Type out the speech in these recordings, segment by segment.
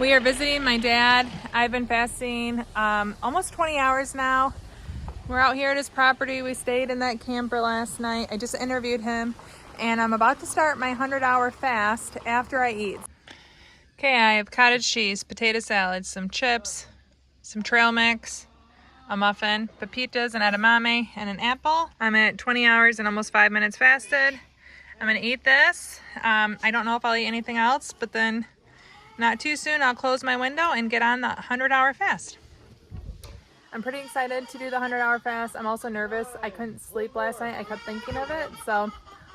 We are visiting my dad. I've been fasting almost 20 hours now. We're out here at his property. We stayed in that camper last night. I just interviewed him and I'm about to start my 100-hour fast after I eat. Okay, I have cottage cheese, potato salad, some chips, some trail mix, a muffin, pepitas, an edamame, and an apple. I'm at 20 hours and almost 5 minutes fasted. I'm gonna eat this. I don't know if I'll eat anything else, but then not too soon I'll close my window and get on the 100-hour fast. I'm pretty excited to do the 100-hour fast. I'm also nervous. I couldn't sleep last night. I kept thinking of it, so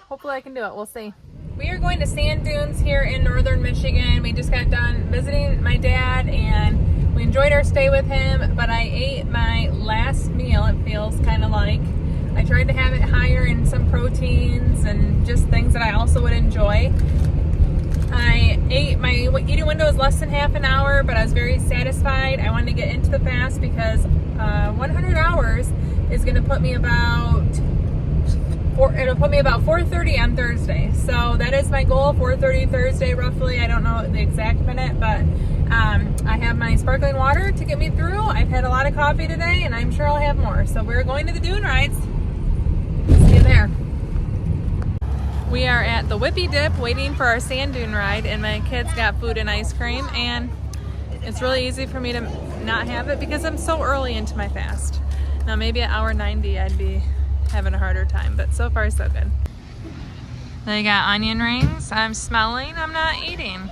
hopefully I can do it. We'll see. We are going to sand dunes here in northern Michigan. We just got done visiting my dad and we enjoyed our stay with him, but I ate my last meal, it feels kind of like. I tried to have it higher in some proteins and just things that I also would enjoy. I ate, my eating window was less than half an hour, but I was very satisfied. I wanted to get into the fast because 100 hours is going to put me about, it'll put me about 4:30 on Thursday. So that is my goal, 4:30 Thursday roughly. I don't know the exact minute, but I have my sparkling water to get me through. I've had a lot of coffee today and I'm sure I'll have more. So we're going to the dune rides. See you there. We are at the Whippy Dip waiting for our sand dune ride, and my kids got food and ice cream, and it's really easy for me to not have it because I'm so early into my fast. Now maybe at hour 90 I'd be having a harder time, but so far so good. They got onion rings. I'm smelling, I'm not eating.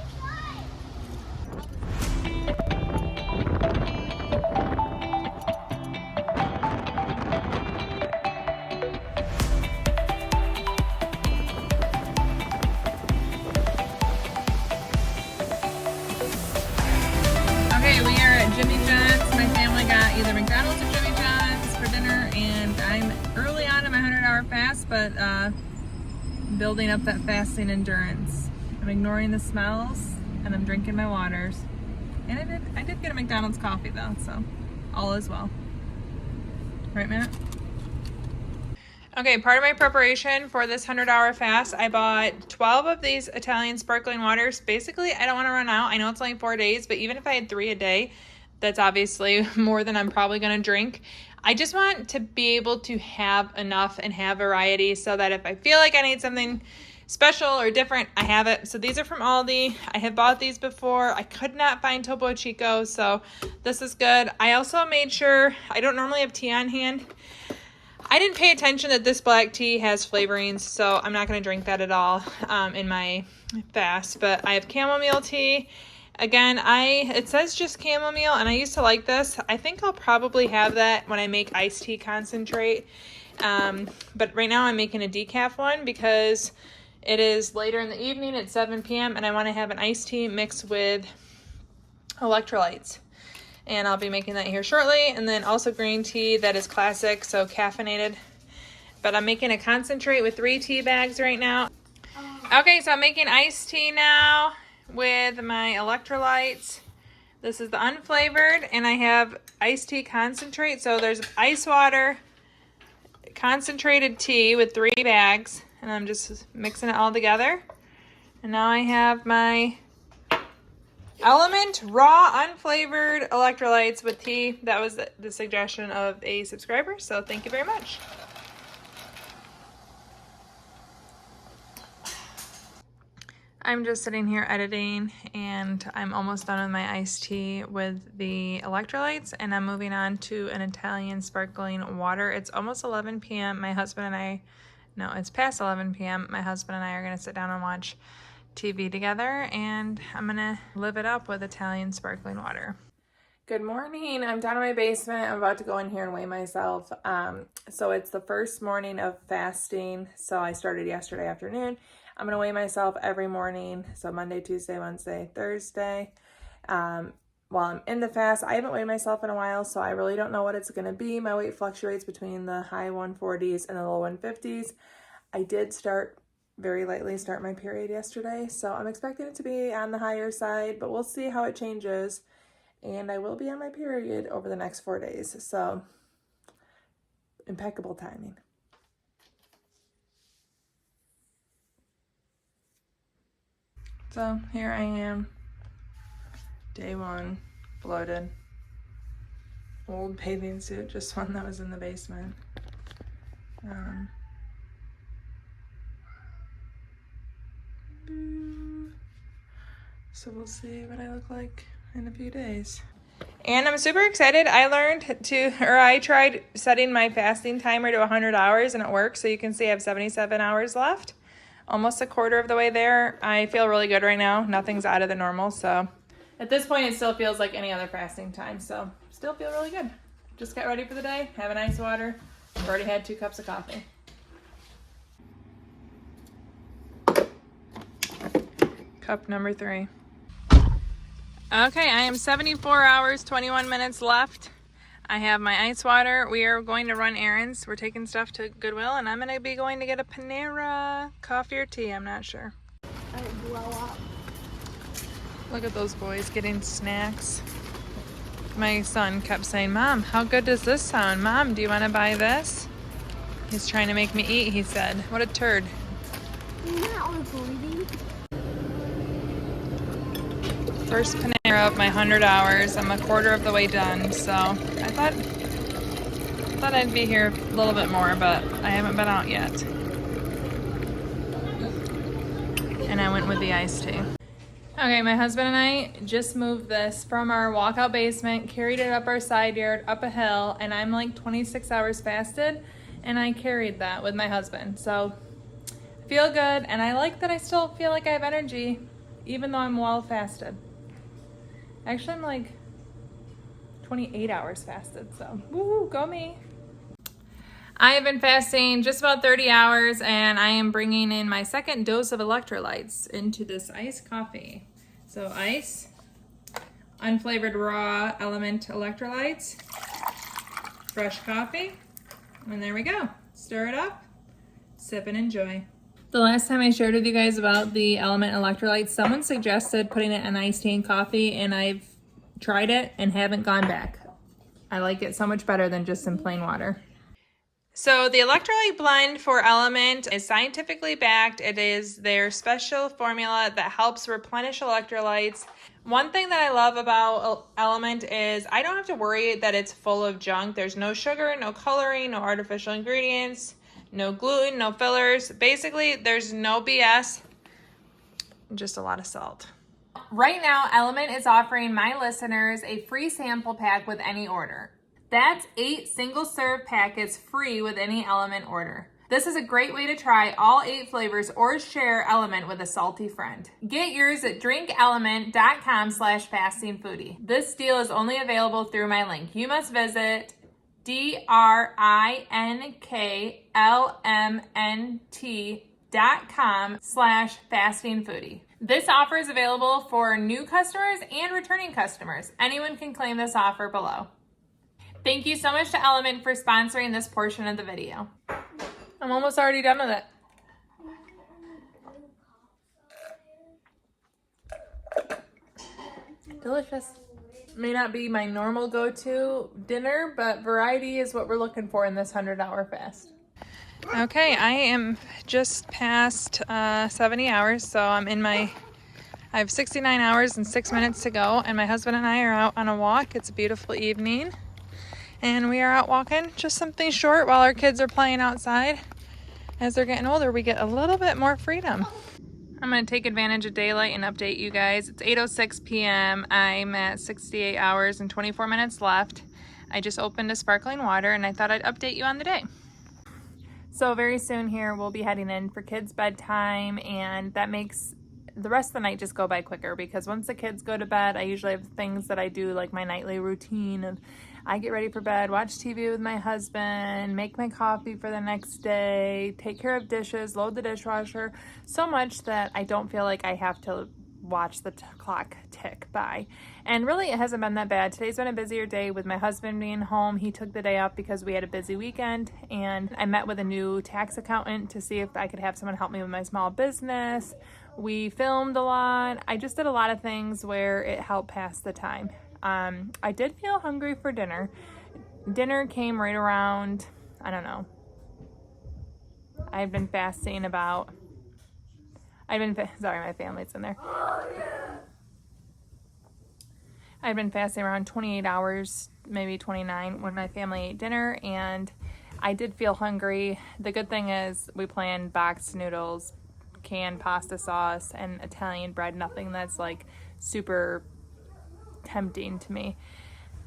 We are at Jimmy John's. My family got either McDonald's or Jimmy John's for dinner, and I'm early on in my 100-hour fast, but building up that fasting endurance. I'm ignoring the smells and I'm drinking my waters. And I did get a McDonald's coffee though, so all is well. Right, Matt? Okay, part of my preparation for this 100-hour fast, I bought 12 of these Italian sparkling waters. Basically, I don't want to run out. I know it's only 4 days, but even if I had 3 a day, that's obviously more than I'm probably going to drink. I just want to be able to have enough and have variety so that if I feel like I need something special or different, I have it. So these are from Aldi. I have bought these before. I could not find Topo Chico, so this is good. I also made sure, I don't normally have tea on hand. I didn't pay attention that this black tea has flavorings, so I'm not going to drink that at all in my fast. But I have chamomile tea. Again, it says just chamomile, and I used to like this. I think I'll probably have that when I make iced tea concentrate. But right now I'm making a decaf one because it is later in the evening at 7 p.m. and I want to have an iced tea mixed with electrolytes. And I'll be making that here shortly. And then also green tea that is classic, so caffeinated. But I'm making a concentrate with 3 tea bags right now. Okay, so I'm making iced tea now with my electrolytes. This is the unflavored, and I have iced tea concentrate. So there's ice water, concentrated tea with 3 bags. And I'm just mixing it all together. And now I have my Element raw unflavored electrolytes with tea. That was the suggestion of a subscriber, so thank you very much. I'm just sitting here editing and I'm almost done with my iced tea with the electrolytes, and I'm moving on to an Italian sparkling water. It's almost 11 p.m. My husband and I, no, it's past 11 p.m. My husband and I are going to sit down and watch TV together, and I'm gonna live it up with Italian sparkling water. Good morning. I'm down in my basement. I'm about to go in here and weigh myself. So it's the first morning of fasting. So I started yesterday afternoon. I'm gonna weigh myself every morning. So Monday, Tuesday, Wednesday, Thursday. While I'm in the fast, I haven't weighed myself in a while, so I really don't know what it's gonna be. My weight fluctuates between the high 140s and the low 150s. I did very lightly start my period yesterday, so I'm expecting it to be on the higher side, but we'll see how it changes. And I will be on my period over the next 4 days, so impeccable timing. So here I am Day 1, bloated. Old bathing suit, just one that was in the basement. So we'll see what I look like in a few days. And I'm super excited. I tried setting my fasting timer to 100 hours and it works. So you can see I have 77 hours left. Almost a quarter of the way there. I feel really good right now. Nothing's out of the normal. So at this point, it still feels like any other fasting time. So still feel really good. Just got ready for the day. Have an ice water. I've already had 2 cups of coffee. Cup number 3. Okay, I am 74 hours, 21 minutes left. I have my ice water. We are going to run errands. We're taking stuff to Goodwill, and I'm going to be going to get a Panera coffee or tea. I'm not sure. Blow up. Look at those boys getting snacks. My son kept saying, Mom, how good does this sound? Mom, do you want to buy this? He's trying to make me eat, he said. What a turd. Isn't that all breathing? First Panera of my 100 hours. I'm a quarter of the way done, so I thought I'd be here a little bit more, but I haven't been out yet. And I went with the iced tea. Okay, my husband and I just moved this from our walkout basement, carried it up our side yard, up a hill, and I'm like 26 hours fasted, and I carried that with my husband. So I feel good, and I like that I still feel like I have energy, even though I'm well fasted. Actually, I'm like 28 hours fasted, so woo, go me. I have been fasting just about 30 hours, and I am bringing in my second dose of electrolytes into this iced coffee. So ice, unflavored raw element electrolytes, fresh coffee, and there we go. Stir it up, sip and enjoy. The last time I shared with you guys about the element electrolytes, someone suggested putting it in iced tea and coffee, and I've tried it and haven't gone back. I like it so much better than just in plain water. So the electrolyte blend for Element is scientifically backed. It is their special formula that helps replenish electrolytes. One thing that I love about Element is I don't have to worry that it's full of junk. There's no sugar, no coloring, no artificial ingredients, no gluten, no fillers. Basically, there's no BS, just a lot of salt. Right now, Element is offering my listeners a free sample pack with any order. That's 8 single-serve packets free with any Element order. This is a great way to try all 8 flavors or share Element with a salty friend. Get yours at drinkelement.com/fastingfoodie. This deal is only available through my link. You must visit drinkelement.com/fastingfoodie. This offer is available for new customers and returning customers. Anyone can claim this offer below. Thank you so much to Element for sponsoring this portion of the video. I'm almost already done with it. Delicious. May not be my normal go-to dinner, but variety is what we're looking for in this 100-hour fast. Okay, I am just past 70 hours, so I have 69 hours and 6 minutes to go, and my husband and I are out on a walk. It's a beautiful evening. And we are out walking, just something short while our kids are playing outside. As they're getting older, we get a little bit more freedom. I'm going to take advantage of daylight and update you guys. It's 8:06 p.m. I'm at 68 hours and 24 minutes left. I just opened a sparkling water and I thought I'd update you on the day. So very soon here, we'll be heading in for kids' bedtime, and that makes the rest of the night just go by quicker because once the kids go to bed, I usually have things that I do, like my nightly routine of I get ready for bed, watch TV with my husband, make my coffee for the next day, take care of dishes, load the dishwasher, so much that I don't feel like I have to watch the clock tick by. And really, it hasn't been that bad. Today's been a busier day with my husband being home. He took the day off because we had a busy weekend, and I met with a new tax accountant to see if I could have someone help me with my small business. We filmed a lot. I just did a lot of things where it helped pass the time. I did feel hungry for dinner. Dinner came right around, I don't know. I've been fasting about, sorry, my family's in there. I'd been fasting around 28 hours, maybe 29, when my family ate dinner, and I did feel hungry. The good thing is we planned boxed noodles, canned pasta sauce, and Italian bread, nothing that's like super tempting to me.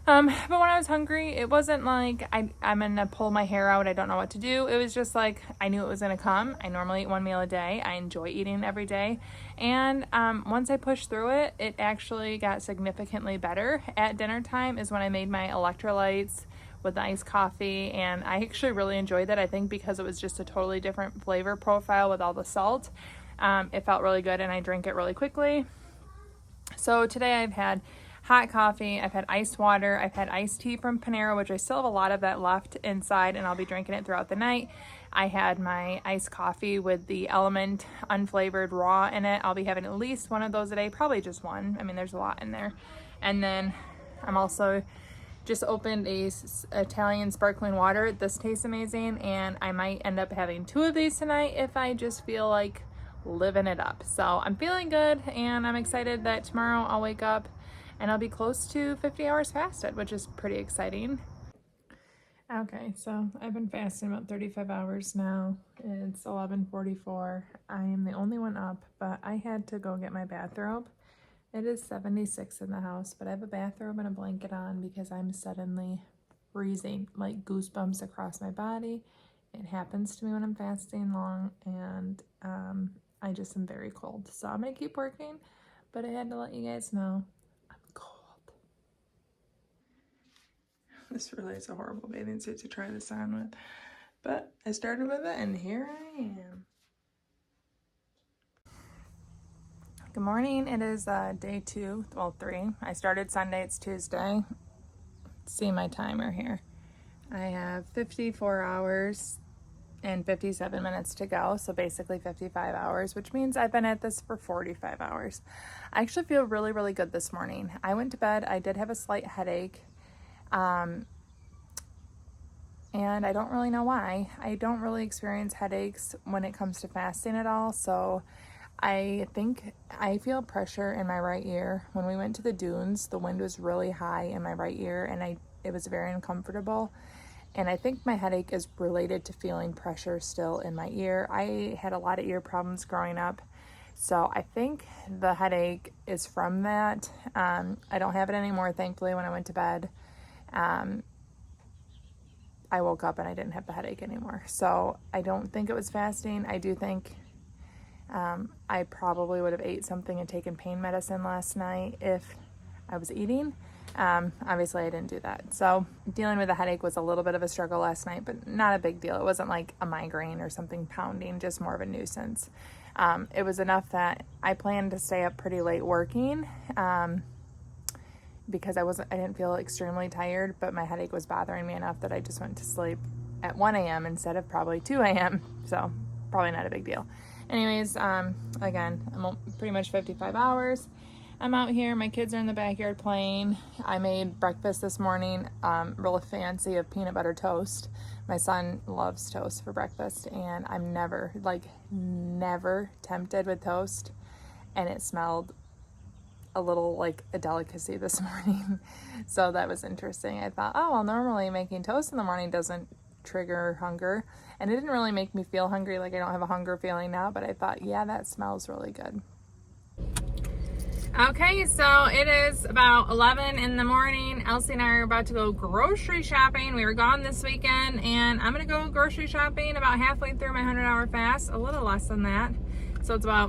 But when I was hungry, it wasn't like I'm gonna pull my hair out, I don't know what to do. It was just like I knew it was gonna come. I normally eat one meal a day. I enjoy eating every day. And once I pushed through it, it actually got significantly better. At dinner time is when I made my electrolytes with the iced coffee, and I actually really enjoyed that. I think because it was just a totally different flavor profile with all the salt. It felt really good, and I drank it really quickly. So today I've had hot coffee, I've had iced water, I've had iced tea from Panera, which I still have a lot of that left inside, and I'll be drinking it throughout the night. I had my iced coffee with the Element unflavored raw in it. I'll be having at least one of those a day, probably just one. I mean, there's a lot in there. And then I'm also just opened a Italian sparkling water. This tastes amazing, and I might end up having 2 of these tonight if I just feel like living it up. So I'm feeling good, and I'm excited that tomorrow I'll wake up and I'll be close to 50 hours fasted, which is pretty exciting. Okay, so I've been fasting about 35 hours now. It's 11:44. I am the only one up, but I had to go get my bathrobe. It is 76 in the house, but I have a bathrobe and a blanket on because I'm suddenly freezing, like goosebumps across my body. It happens to me when I'm fasting long, and I just am very cold. So I'm gonna keep working, but I had to let you guys know I'm cold. This really is a horrible bathing suit to try this on with, but I started with it, and here I am. Good morning. It is day 2, well 3. I started Sunday, it's Tuesday. See my timer here. I have 54 hours and 57 minutes to go, so basically 55 hours, which means I've been at this for 45 hours. I actually feel really, really good this morning. I went to bed, I did have a slight headache, and I don't really know why. I don't really experience headaches when it comes to fasting at all, so I think I feel pressure in my right ear. When we went to the dunes, the wind was really high in my right ear, and it was very uncomfortable. And I think my headache is related to feeling pressure still in my ear. I had a lot of ear problems growing up, so I think the headache is from that. I don't have it anymore, thankfully. When I went to bed, I woke up and I didn't have the headache anymore. So I don't think it was fasting. I do think I probably would have ate something and taken pain medicine last night if I was eating. Obviously I didn't do that. So dealing with a headache was a little bit of a struggle last night, but not a big deal. It wasn't like a migraine or something pounding, just more of a nuisance. It was enough that I planned to stay up pretty late working, because I didn't feel extremely tired, but my headache was bothering me enough that I just went to sleep at 1 a.m. instead of probably 2 a.m. So probably not a big deal. Anyways, again, I'm pretty much 55 hours. I'm out here, my kids are in the backyard playing. I made breakfast this morning, really fancy, of peanut butter toast. My son loves toast for breakfast, and I'm never tempted with toast, and it smelled a little like a delicacy this morning. So that was interesting. I thought, oh, well, normally making toast in the morning doesn't trigger hunger, and it didn't really make me feel hungry. Like, I don't have a hunger feeling now, but I thought, yeah, that smells really good. Okay, so it is about 11 in the morning. Elsie and I are about to go grocery shopping. We were gone this weekend, and I'm gonna go grocery shopping about halfway through my 100-hour fast, a little less than that. So it's I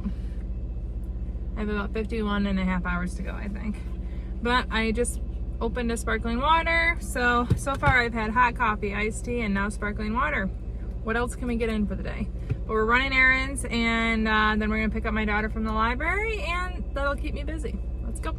have about 51 and a half hours to go, I think. But I just opened a sparkling water. So far I've had hot coffee, iced tea, and now sparkling water. What else can we get in for the day? But we're running errands, and then we're gonna pick up my daughter from the library, and that'll keep me busy. Let's go.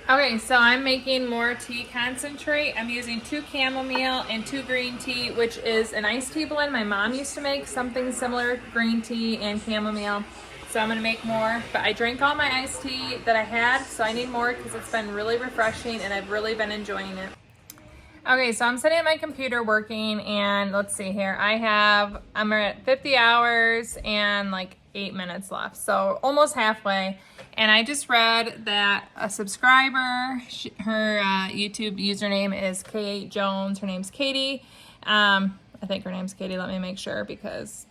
Okay, so I'm making more tea concentrate. I'm using 2 chamomile and 2 green tea, which is an iced tea blend. My mom used to make something similar, green tea and chamomile. So I'm gonna make more, but I drank all my iced tea that I had, so I need more because it's been really refreshing and I've really been enjoying it. Okay, so I'm sitting at my computer working, and let's see here. I'm at 50 hours and like 8 minutes left, so almost halfway. And I just read that a subscriber, her YouTube username is K8 Jones. Her name's Katie. I think her name's Katie. Let me make sure because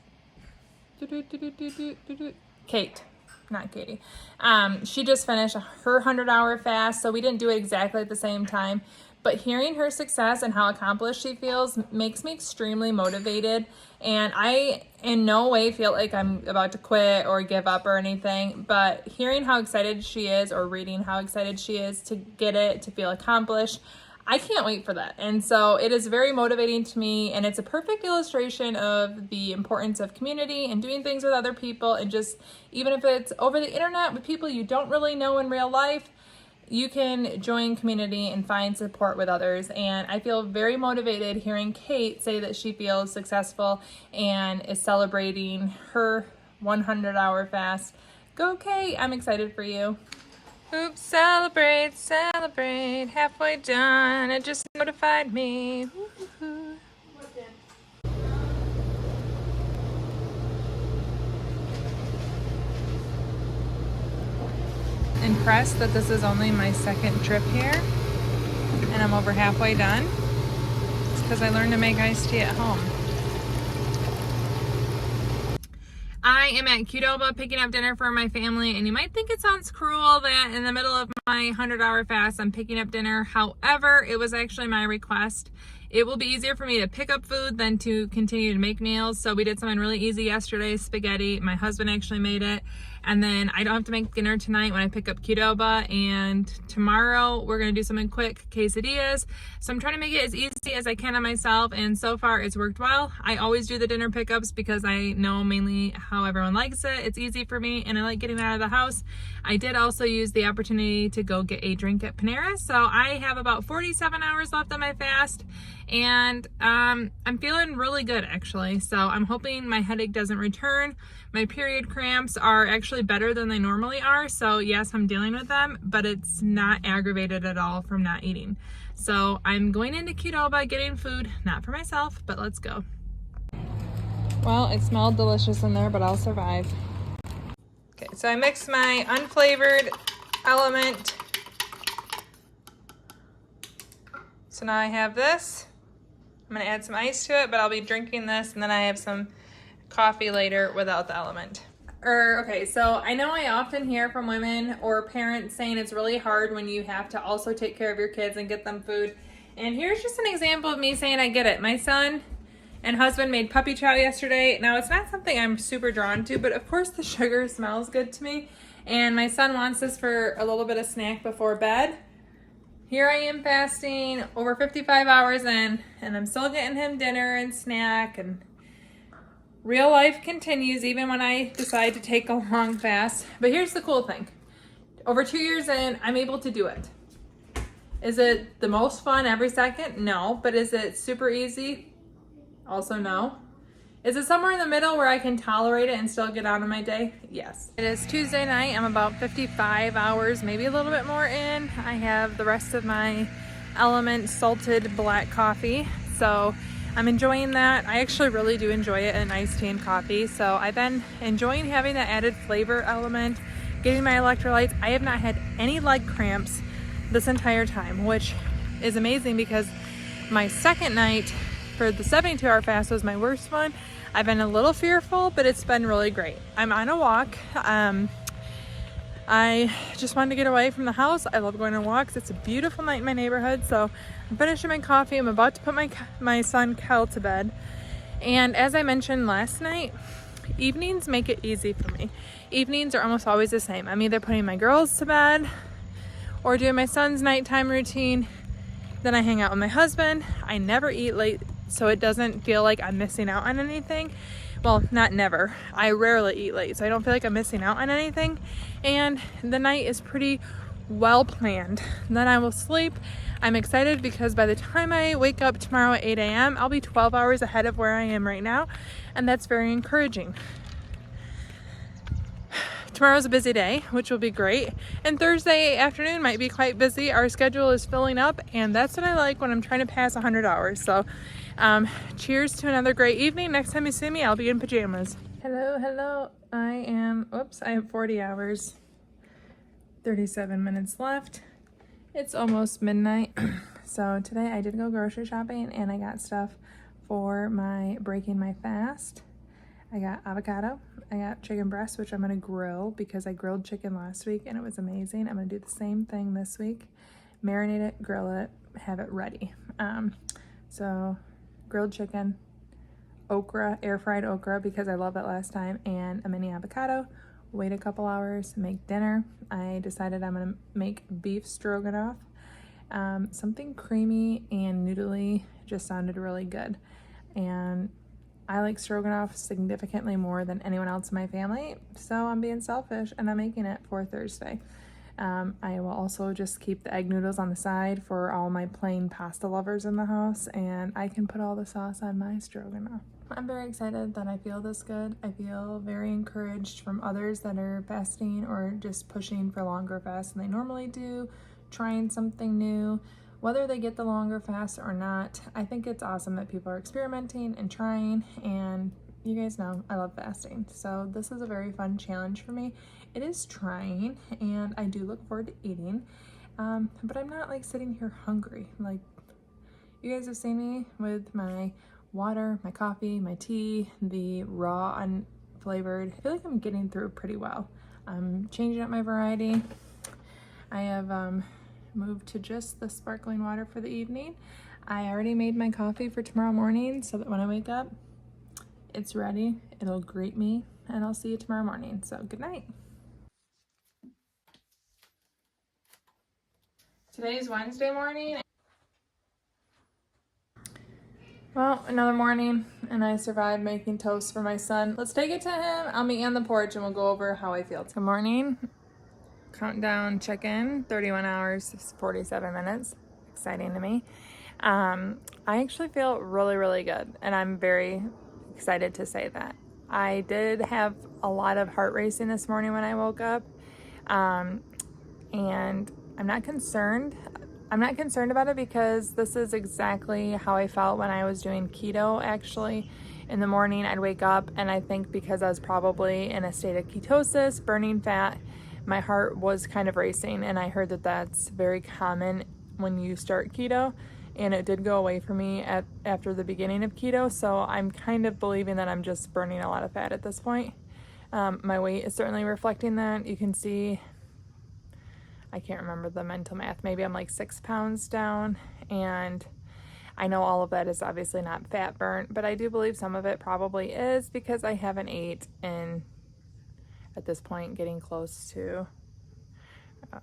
Kate, not Katie. She just finished her 100-hour fast, so we didn't do it exactly at the same time. But hearing her success and how accomplished she feels makes me extremely motivated. And I in no way feel like I'm about to quit or give up or anything. But hearing how excited she is, or reading how excited she is to get it, to feel accomplished, I can't wait for that. And so it is very motivating to me, and it's a perfect illustration of the importance of community and doing things with other people, and just even if it's over the internet with people you don't really know in real life, you can join community and find support with others. And I feel very motivated hearing Kate say that she feels successful and is celebrating her 100-hour fast. Go Kate, I'm excited for you. Oops, celebrate, celebrate, halfway done, it just notified me. Woo-hoo. Impressed that this is only my second trip here, and I'm over halfway done. It's because I learned to make iced tea at home. I am at Qdoba picking up dinner for my family, and you might think it sounds cruel that in the middle of my 100-hour fast I'm picking up dinner. However, it was actually my request. It will be easier for me to pick up food than to continue to make meals. So we did something really easy yesterday, spaghetti. My husband actually made it. And then I don't have to make dinner tonight when I pick up Qdoba. And tomorrow we're going to do something quick, quesadillas. So I'm trying to make it as easy as I can on myself. And so far it's worked well. I always do the dinner pickups because I know mainly how everyone likes it. It's easy for me and I like getting out of the house. I did also use the opportunity to go get a drink at Panera. So I have about 47 hours left on my fast. And I'm feeling really good actually. So I'm hoping my headache doesn't return. My period cramps are actually better than they normally are. So yes, I'm dealing with them, but it's not aggravated at all from not eating. So I'm going into Qdoba getting food, not for myself, but let's go. Well, it smelled delicious in there, but I'll survive. Okay, so I mixed my unflavored Element. So now I have this. I'm gonna add some ice to it, but I'll be drinking this, and then I have some coffee later without the Element. Okay, so I know I often hear from women or parents saying it's really hard when you have to also take care of your kids and get them food. And here's just an example of me saying I get it. My son and husband made puppy chow yesterday. Now, it's not something I'm super drawn to, but of course the sugar smells good to me. And my son wants this for a little bit of snack before bed. Here I am fasting over 55 hours in, and I'm still getting him dinner and snack, and real life continues even when I decide to take a long fast. But here's the cool thing. Over 2 years in, I'm able to do it. Is it the most fun every second? No. But is it super easy? Also no. Is it somewhere in the middle where I can tolerate it and still get on with my day? Yes. It is Tuesday night. I'm about 55 hours, maybe a little bit more in. I have the rest of my Element salted black coffee. So I'm enjoying that. I actually really do enjoy it in iced tea and coffee. So I've been enjoying having that added flavor element, getting my electrolytes. I have not had any leg cramps this entire time, which is amazing because my second night for the 72-hour fast was my worst one. I've been a little fearful, but it's been really great. I'm on a walk. I just wanted to get away from the house. I love going on walks. It's a beautiful night in my neighborhood. So I'm finishing my coffee. I'm about to put my son Kel to bed. And as I mentioned last night, evenings make it easy for me. Evenings are almost always the same. I'm either putting my girls to bed or doing my son's nighttime routine. Then I hang out with my husband. I never eat late, so it doesn't feel like I'm missing out on anything. Well, not never. I rarely eat late, so I don't feel like I'm missing out on anything. And the night is pretty well planned. Then I will sleep. I'm excited because by the time I wake up tomorrow at 8 a.m., I'll be 12 hours ahead of where I am right now, and that's very encouraging. tomorrow's a busy day, which will be great. And Thursday afternoon might be quite busy. Our schedule is filling up, and that's what I like when I'm trying to pass 100 hours. So cheers to another great evening. Next time you see me, I'll be in pajamas. Hello. I have 40 hours, 37 minutes left. It's almost midnight. So today I did go grocery shopping and I got stuff for breaking my fast. I got avocado, I got chicken breast, which I'm gonna grill because I grilled chicken last week and it was amazing. I'm gonna do the same thing this week. Marinate it, grill it, have it ready. So grilled chicken, okra, air fried okra because I loved it last time, and a mini avocado. Wait a couple hours, make dinner. I decided I'm gonna make beef stroganoff. Something creamy and noodly just sounded really good. And I like stroganoff significantly more than anyone else in my family, so I'm being selfish and I'm making it for Thursday. I will also just keep the egg noodles on the side for all my plain pasta lovers in the house, and I can put all the sauce on my stroganoff. I'm very excited that I feel this good. I feel very encouraged from others that are fasting or just pushing for longer fasts than they normally do, trying something new. Whether they get the longer fast or not, I think it's awesome that people are experimenting and trying, and you guys know I love fasting. So this is a very fun challenge for me. It is trying, and I do look forward to eating, but I'm not like sitting here hungry. Like, you guys have seen me with my water, my coffee, my tea, the raw unflavored. I feel like I'm getting through pretty well. I'm changing up my variety. I have moved to just the sparkling water for the evening. I already made my coffee for tomorrow morning so that when I wake up, it's ready. It'll greet me, and I'll see you tomorrow morning. So good night. Today's Wednesday morning. Well, another morning, and I survived making toast for my son. Let's take it to him. I'll meet you on the porch and we'll go over how I feel. Good morning. Countdown check-in, 31 hours, 47 minutes. Exciting to me. I actually feel really, really good, and I'm very excited to say that. I did have a lot of heart racing this morning when I woke up, and I'm not concerned. I'm not concerned about it because this is exactly how I felt when I was doing keto. Actually, in the morning I'd wake up, and I think because I was probably in a state of ketosis, burning fat, my heart was kind of racing, and I heard that that's very common when you start keto, and it did go away for me after the beginning of keto, so I'm kind of believing that I'm just burning a lot of fat at this point. My weight is certainly reflecting that. You can see, I can't remember the mental math, maybe I'm like 6 pounds down, and I know all of that is obviously not fat burnt, but I do believe some of it probably is because I haven't ate in, at this point, getting close to,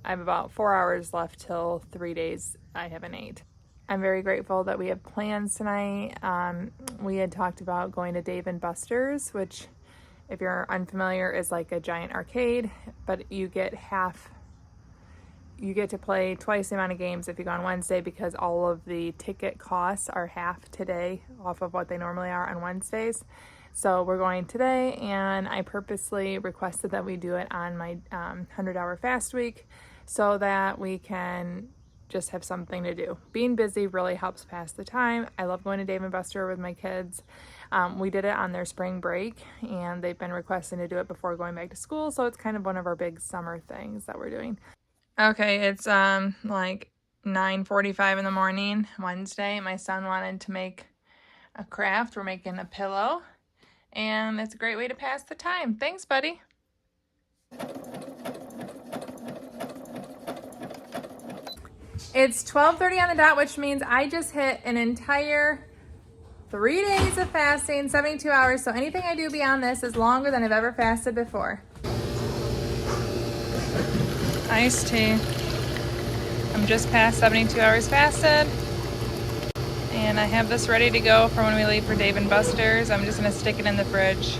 I have about 4 hours left till 3 days I haven't ate. I'm very grateful that we have plans tonight. We had talked about going to Dave & Buster's, which, if you're unfamiliar, is like a giant arcade, but you get to play twice the amount of games if you go on Wednesday because all of the ticket costs are half today off of what they normally are on Wednesdays. So we're going today, and I purposely requested that we do it on my 100-hour fast week so that we can just have something to do. Being busy really helps pass the time. I love going to Dave & Buster with my kids. We did it on their spring break, and they've been requesting to do it before going back to school, so it's kind of one of our big summer things that we're doing. Okay, it's like 9:45 in the morning, Wednesday. My son wanted to make a craft. We're making a pillow, and it's a great way to pass the time. Thanks, buddy. It's 12:30 on the dot, which means I just hit an entire 3 days of fasting, 72 hours. So anything I do beyond this is longer than I've ever fasted before. Iced tea. I'm just past 72 hours fasted, and I have this ready to go for when we leave for Dave & Buster's. I'm just gonna stick it in the fridge.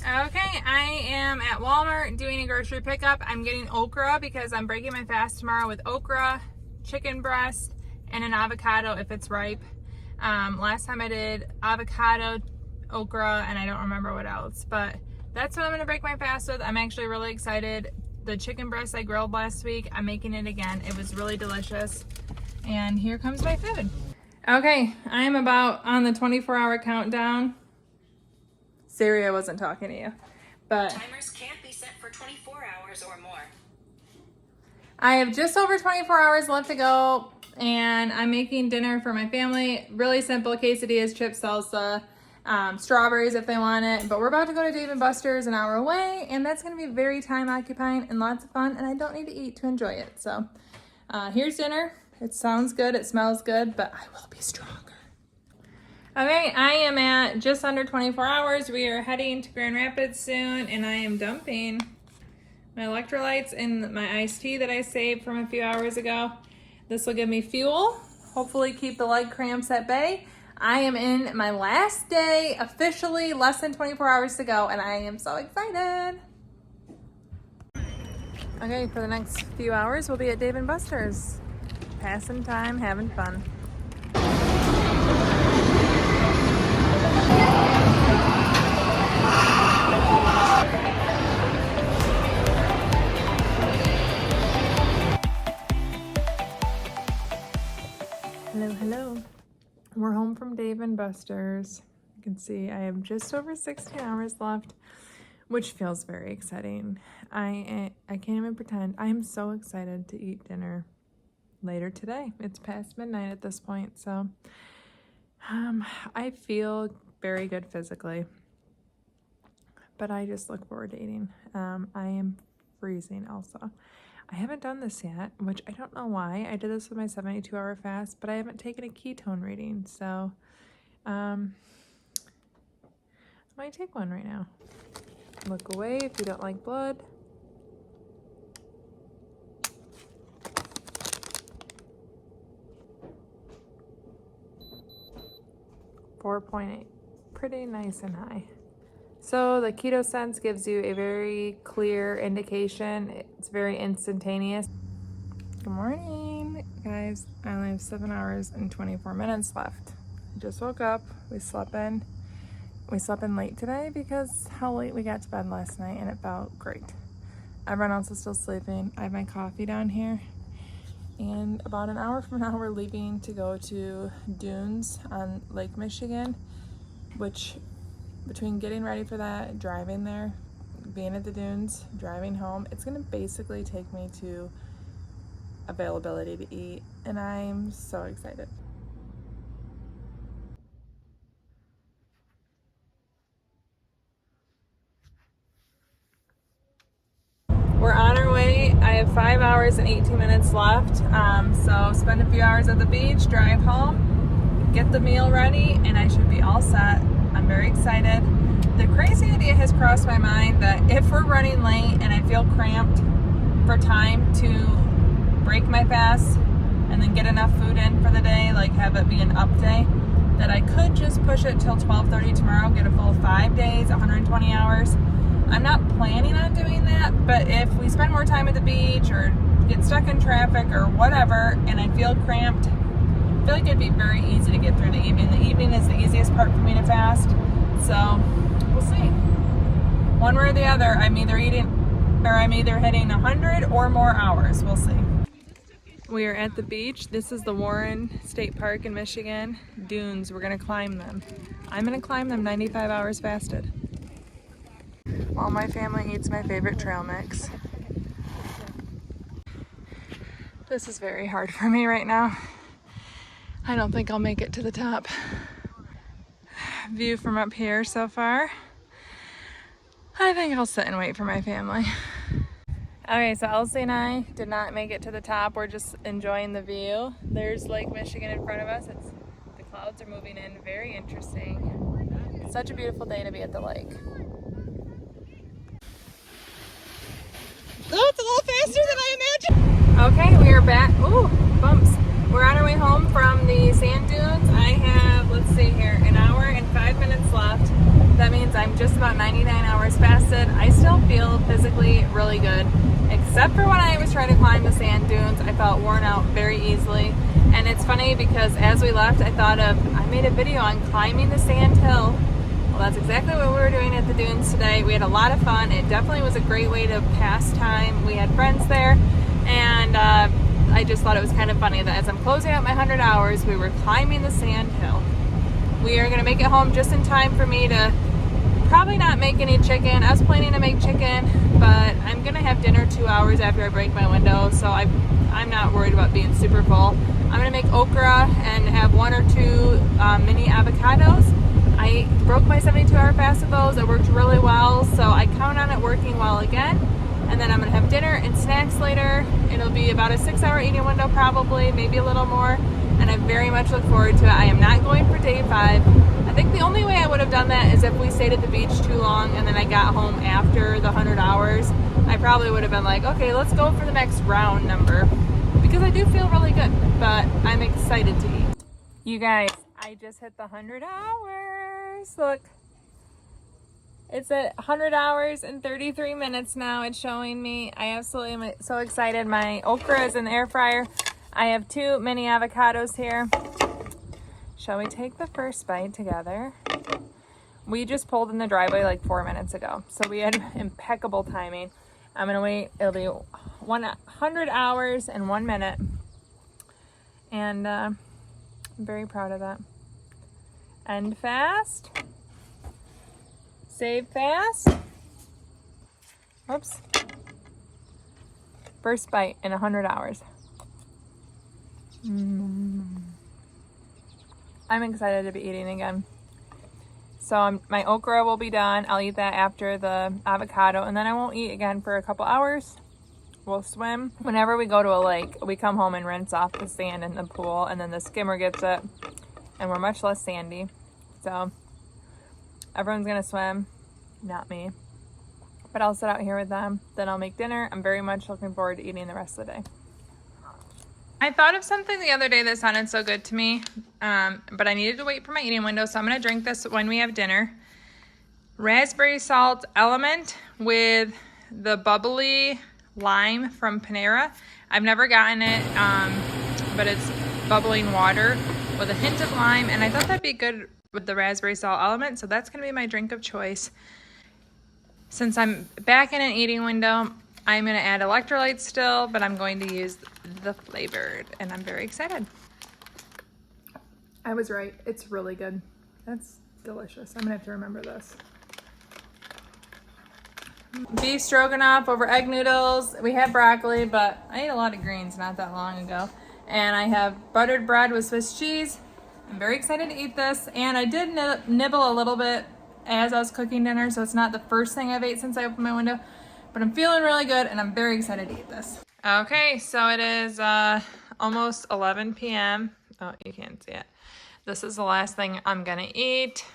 Okay, I am at Walmart doing a grocery pickup. I'm getting okra because I'm breaking my fast tomorrow with okra, chicken breast, and an avocado if it's ripe. Last time I did avocado, okra, and I don't remember what else, but that's what I'm gonna break my fast with. I'm actually really excited. The chicken breast I grilled last week, I'm making it again. It was really delicious. And here comes my food. Okay, I am about on the 24-hour countdown. Siri, I wasn't talking to you, but timers can't be set for 24 hours or more. I have just over 24 hours left to go, and I'm making dinner for my family. Really simple quesadillas, chips, salsa, strawberries if they want it. But we're about to go to Dave & Buster's an hour away, and that's going to be very time occupying and lots of fun, and I don't need to eat to enjoy it. So here's dinner. It sounds good, it smells good, but I will be stronger. Okay, I am at just under 24 hours. We are heading to Grand Rapids soon, and I am dumping my electrolytes in my iced tea that I saved from a few hours ago. This will give me fuel, hopefully keep the leg cramps at bay. I am in my last day, officially less than 24 hours to go, and I am so excited. Okay, for the next few hours, we'll be at Dave & Buster's. Passing time, having fun. Hello, hello. We're home from Dave & Buster's. You can see I have just over 16 hours left, which feels very exciting. I can't even pretend. I am so excited to eat dinner later today. It's past midnight at this point, so I feel very good physically, but I just look forward to eating. I am freezing also. I haven't done this yet, which I don't know why. I did this with my 72-hour fast, but I haven't taken a ketone reading, so I might take one right now. Look away if you don't like blood. .8, pretty nice and high. So the Keto Sense gives you a very clear indication. It's very instantaneous. Good morning, guys. I only have 7 hours and 24 minutes left. I just woke up. We slept in late today because how late we got to bed last night, and it felt great. Everyone else is still sleeping. I have my coffee down here. And about an hour from now, we're leaving to go to Dunes on Lake Michigan, which between getting ready for that, driving there, being at the dunes, driving home, it's gonna basically take me to availability to eat, and I'm so excited. We're on our way. I have 5 hours and 18 minutes left. So spend a few hours at the beach, drive home, get the meal ready, and I should be all set. I'm very excited. The crazy idea has crossed my mind that if we're running late and I feel cramped for time to break my fast and then get enough food in for the day, like have it be an up day, that I could just push it till 12:30 tomorrow, get a full 5 days, 120 hours. I'm not planning on doing that, but if we spend more time at the beach or get stuck in traffic or whatever and I feel cramped, I feel like it'd be very easy to get through the evening. The evening is the easiest part for me to fast, so we'll see. One way or the other, I'm either hitting 100 or more hours. We'll see. We are at the beach. This is the Warren State Park in Michigan. Dunes, we're gonna climb them. I'm gonna climb them 95 hours fasted. While my family eats my favorite trail mix. This is very hard for me right now. I don't think I'll make it to the top. View from up here so far. I think I'll sit and wait for my family. Okay, so Elsie and I did not make it to the top. We're just enjoying the view. There's Lake Michigan in front of us. The clouds are moving in, very interesting. It's such a beautiful day to be at the lake. Oh, it's a little faster than I imagined. Okay, we are back. Ooh, bumps. We're on our way home from the sand dunes. I have, let's see here, an hour and 5 minutes left. That means I'm just about 99 hours fasted. I still feel physically really good, except for when I was trying to climb the sand dunes. I felt worn out very easily. And it's funny because as we left, I made a video on climbing the sand hill Well, that's exactly what we were doing at the dunes today. We had a lot of fun. It definitely was a great way to pass time. We had friends there, and I just thought it was kind of funny that as I'm closing out my 100 hours, we were climbing the sand hill. We are going to make it home just in time for me to probably not make any chicken. I was planning to make chicken, but I'm going to have dinner 2 hours after I break my window, so I'm not worried about being super full. I'm going to make okra and have 1 or 2 mini avocados. I broke my 72-hour fast with those. It worked really well, so I count on it working well again. And then I'm going to have dinner and snacks later. It'll be about a 6-hour eating window probably, maybe a little more. And I very much look forward to it. I am not going for day 5. I think the only way I would have done that is if we stayed at the beach too long and then I got home after the 100 hours. I probably would have been like, okay, let's go for the next round number. Because I do feel really good, but I'm excited to eat. You guys, I just hit the 100 hours. Look. It's at 100 hours and 33 minutes now. It's showing me. I absolutely am so excited. My okra is in the air fryer. I have 2 mini avocados here. Shall we take the first bite together? We just pulled in the driveway like 4 minutes ago, so we had impeccable timing. I'm gonna wait. It'll be 100 hours and 1 minute, and I'm very proud of that. End fast. Save fast. Oops. First bite in 100 hours. I'm excited to be eating again. So my okra will be done. I'll eat that after the avocado, and then I won't eat again for a couple hours. We'll swim. Whenever we go to a lake, we come home and rinse off the sand in the pool, and then the skimmer gets it, and we're much less sandy. So everyone's gonna swim, not me. But I'll sit out here with them, then I'll make dinner. I'm very much looking forward to eating the rest of the day. I thought of something the other day that sounded so good to me, but I needed to wait for my eating window, so I'm gonna drink this when we have dinner. Raspberry salt element with the bubbly lime from Panera. I've never gotten it, but it's bubbling water with a hint of lime, and I thought that'd be good with the raspberry salt element, so that's gonna be my drink of choice. Since I'm back in an eating window, I'm gonna add electrolytes still, but I'm going to use the flavored, and I'm very excited. I was right, it's really good. That's delicious. I'm gonna have to remember this. Beef stroganoff over egg noodles. We have broccoli, but I ate a lot of greens not that long ago. And I have buttered bread with Swiss cheese. I'm very excited to eat this, and I did nibble a little bit as I was cooking dinner, so it's not the first thing I've ate since I opened my window, but I'm feeling really good, and I'm very excited to eat this. Okay, so it is almost 11 p.m. Oh, you can't see it. This is the last thing I'm gonna eat.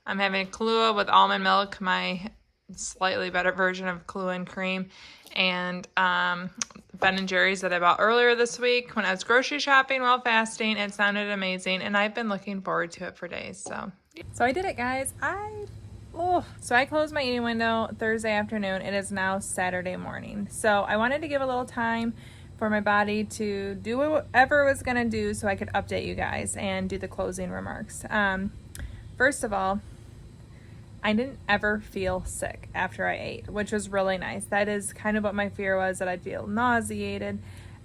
I'm having Kahlua with almond milk, my slightly better version of Kahlua and cream, and Ben & Jerry's that I bought earlier this week when I was grocery shopping while fasting. It sounded amazing, and I've been looking forward to it for days. So I did it, guys. So I closed my eating window Thursday afternoon. It is now Saturday morning. So I wanted to give a little time for my body to do whatever it was gonna do so I could update you guys and do the closing remarks. First of all, I didn't ever feel sick after I ate, which was really nice. That is kind of what my fear was, that I'd feel nauseated.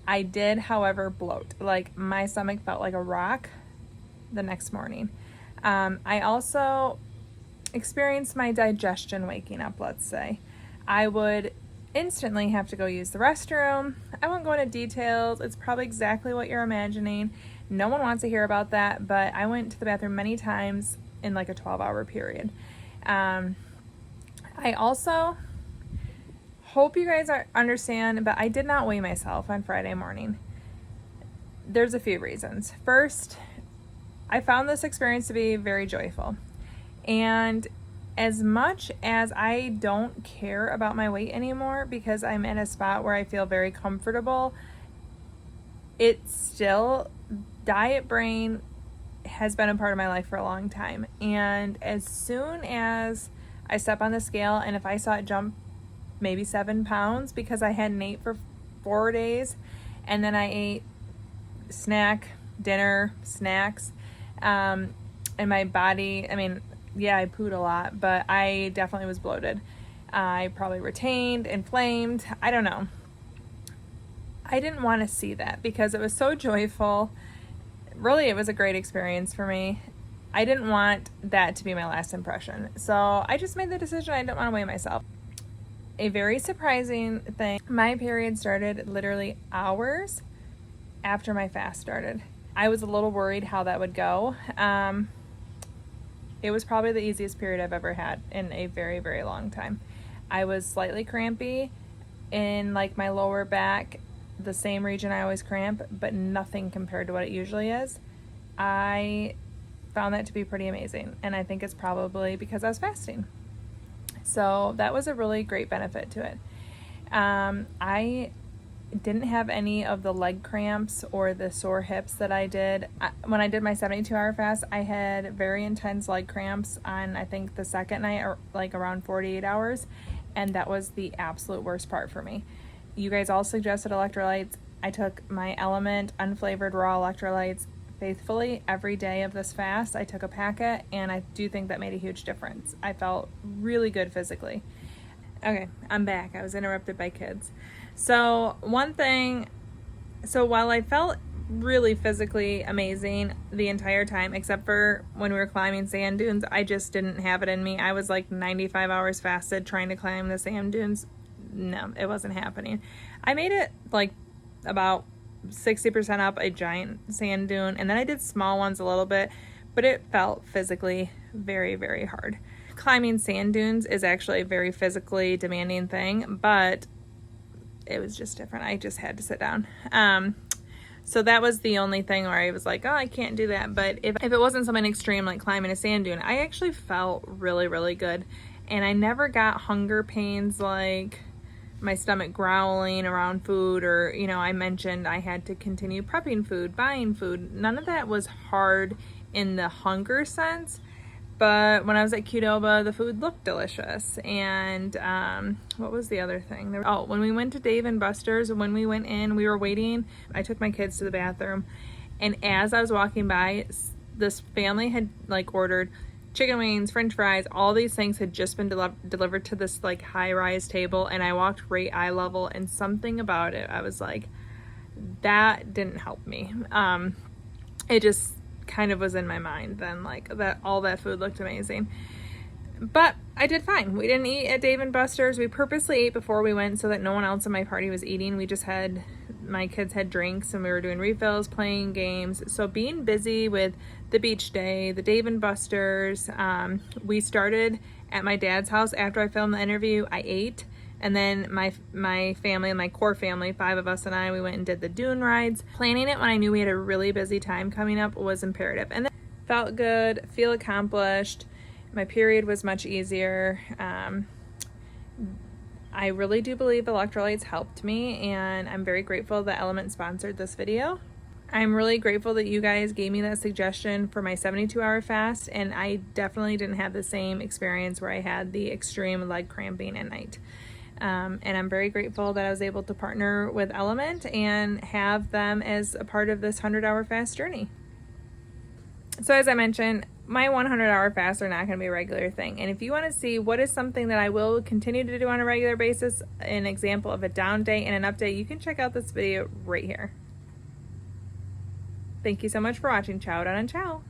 I did, however, bloat. Like, my stomach felt like a rock the next morning. I also experienced my digestion waking up, let's say. I would instantly have to go use the restroom. I won't go into details. It's probably exactly what you're imagining. No one wants to hear about that, but I went to the bathroom many times in like a 12-hour period. I also hope you guys understand, but I did not weigh myself on Friday morning. There's a few reasons. First, I found this experience to be very joyful. And as much as I don't care about my weight anymore because I'm in a spot where I feel very comfortable, it's still, diet brain has been a part of my life for a long time. And as soon as I step on the scale, and if I saw it jump maybe 7 pounds because I hadn't ate for 4 days, and then I ate dinner, snacks, and my body, yeah, I pooed a lot, but I definitely was bloated. I probably retained, inflamed, I don't know. I didn't want to see that because it was so joyful. Really, it was a great experience for me. I didn't want that to be my last impression. So I just made the decision I didn't want to weigh myself. A very surprising thing, my period started literally hours after my fast started. I was a little worried how that would go. It was probably the easiest period I've ever had in a very, very long time. I was slightly crampy in like my lower back, the same region I always cramp, but nothing compared to what it usually is. I found that to be pretty amazing, and I think it's probably because I was fasting. So that was a really great benefit to it. I didn't have any of the leg cramps or the sore hips that I did. When I did my 72-hour fast, I had very intense leg cramps on, I think, the second night, or like around 48 hours, and that was the absolute worst part for me. You guys all suggested electrolytes. I took my Element unflavored raw electrolytes faithfully every day of this fast. I took a packet, and I do think that made a huge difference. I felt really good physically. Okay, I'm back. I was interrupted by kids. So while I felt really physically amazing the entire time, except for when we were climbing sand dunes, I just didn't have it in me. I was like 95 hours fasted trying to climb the sand dunes. No, it wasn't happening. I made it like about 60% up a giant sand dune, and then I did small ones a little bit, but it felt physically very, very hard. Climbing sand dunes is actually a very physically demanding thing, but it was just different. I just had to sit down. So that was the only thing where I was like, oh, I can't do that. But if it wasn't something extreme like climbing a sand dune, I actually felt really, really good. And I never got hunger pains like my stomach growling around food, or, you know, I mentioned I had to continue prepping food, buying food. None of that was hard in the hunger sense. But when I was at Qdoba, the food looked delicious. And what was the other thing? When we went to Dave & Buster's, when we went in, we were waiting. I took my kids to the bathroom. And as I was walking by, this family had like ordered chicken wings, french fries, all these things had just been delivered to this like high-rise table. And I walked right eye level, and something about it, I was like, that didn't help me. It just kind of was in my mind then, like that all that food looked amazing, but I did fine. We didn't eat at Dave & Buster's. We purposely ate before we went so that no one else in my party was eating. We just had, my kids had drinks, and we were doing refills, playing games. So being busy with the beach day, the Dave & Buster's, we started at my dad's house. After I filmed the interview, I ate. And then my family, my core family, 5 of us and I, we went and did the dune rides. Planning it when I knew we had a really busy time coming up was imperative. And then felt good, feel accomplished. My period was much easier. I really do believe electrolytes helped me, and I'm very grateful that Element sponsored this video. I'm really grateful that you guys gave me that suggestion for my 72-hour fast, and I definitely didn't have the same experience where I had the extreme leg cramping at night. And I'm very grateful that I was able to partner with Element and have them as a part of this 100-hour fast journey. So as I mentioned, my 100-hour fasts are not going to be a regular thing. And if you want to see what is something that I will continue to do on a regular basis, an example of a down day and an up day, you can check out this video right here. Thank you so much for watching. Ciao, and ciao.